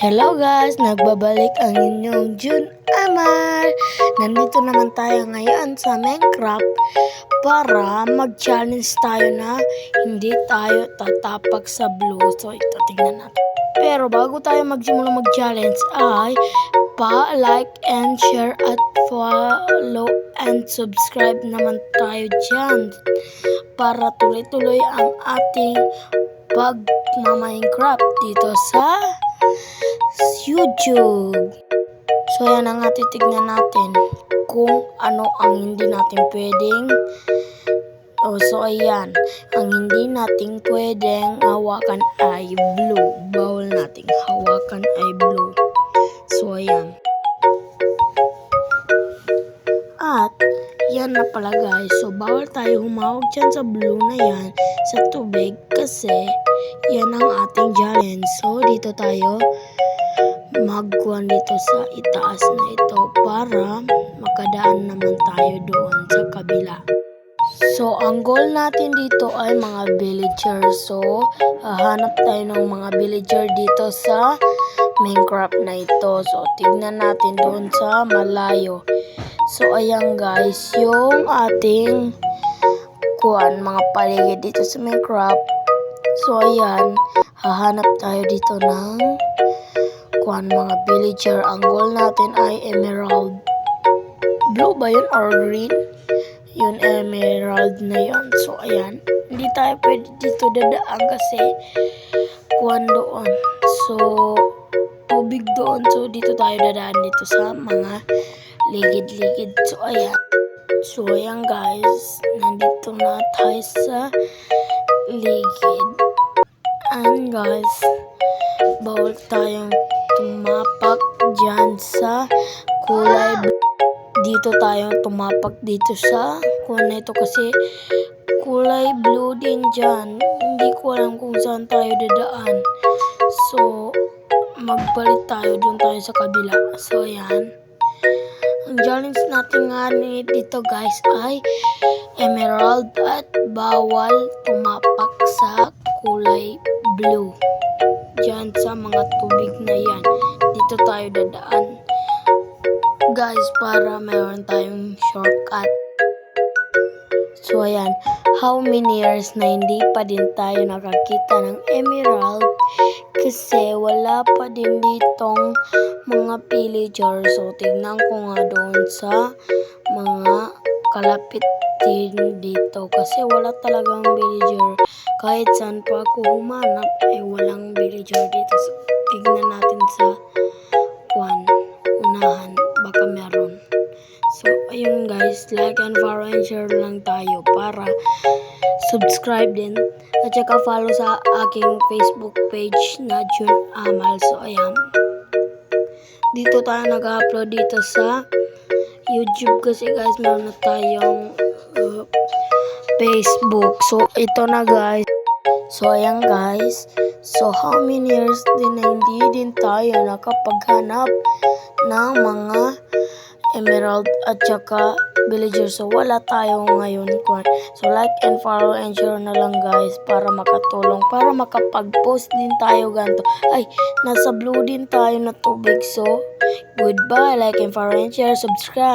Hello guys! Nagbabalik ang inyong June Amar! Nandito naman tayo ngayon sa Minecraft para mag-challenge tayo na hindi tayo tatapak sa blue. So ito, tingnan natin. Pero bago tayo magsimula mag-challenge ay pa-like and share at follow and subscribe naman tayo dyan para tuloy-tuloy ang ating pag-Minecraft dito sa YouTube. So yan ang titignan natin kung ano ang hindi natin pwedeng so ayan, ang hindi natin pwedeng hawakan ay blue. Bawal nating hawakan ay blue. So ayan. At yan na pala guys. So bawal tayo humawag dyan sa blue na yan sa tubig kasi yan ang ating challenge. So dito tayo magkuhan dito sa itaas na ito para makadaan naman tayo doon sa kabila. So ang goal natin dito ay mga villager. So hahanap tayo ng mga villager dito sa Minecraft na ito. So tignan natin doon sa malayo. So ayan guys, yung ating kuhan mga paligid dito sa Minecraft. So ayan, hahanap tayo dito ng kuhan mga villager. Ang goal natin ay emerald. Blue ba yun or green? Yun, emerald na yun. So ayan, hindi tayo pwede dito dadaan kasi kuhan doon. So tubig doon. So dito tayo dadaan dito sa mga ligid-ligid. So ayan. So ayan guys, nandito na tayo sa ligid. And guys, bawal tayong tumapak dyan sa kulay blue. Dito tayo tumapak dito sa kuha na ito kasi kulay blue din dyan. Hindi ko alam kung saan tayo dadaan. So magpalit tayo, doon tayo sa kabila. So ayan. Ang challenge natin nga dito guys ay emerald at bawal tumapak sa kulay blue. Diyan sa mga tubig na yan. Dito tayo dadaan. Guys, para meron tayong shortcut. So ayan, how many years na hindi pa din tayo nakakita ng emerald kasi wala pa din ditong mga villager. So tignan ko nga doon sa mga kalapit din dito kasi wala talagang villager. Kahit saan pa ako humanap ay walang villager dito. So tignan natin sa unahan, baka meron. So ayun guys, like and follow and share lang tayo para subscribe din at saka follow sa aking Facebook page na June Amal. So ayan, dito tayo nag-upload dito sa YouTube kasi guys meron na tayong Facebook. So ito na guys. So ayan guys, so how many years din na hindi din tayo nakapaghanap ng mga emerald at saka villager. So wala tayo ngayon. So like and follow and share na lang guys para makatulong, para makapag-post din tayo ganito. Ay, nasa blue din tayo na tubig. So goodbye, like and follow and share, subscribe.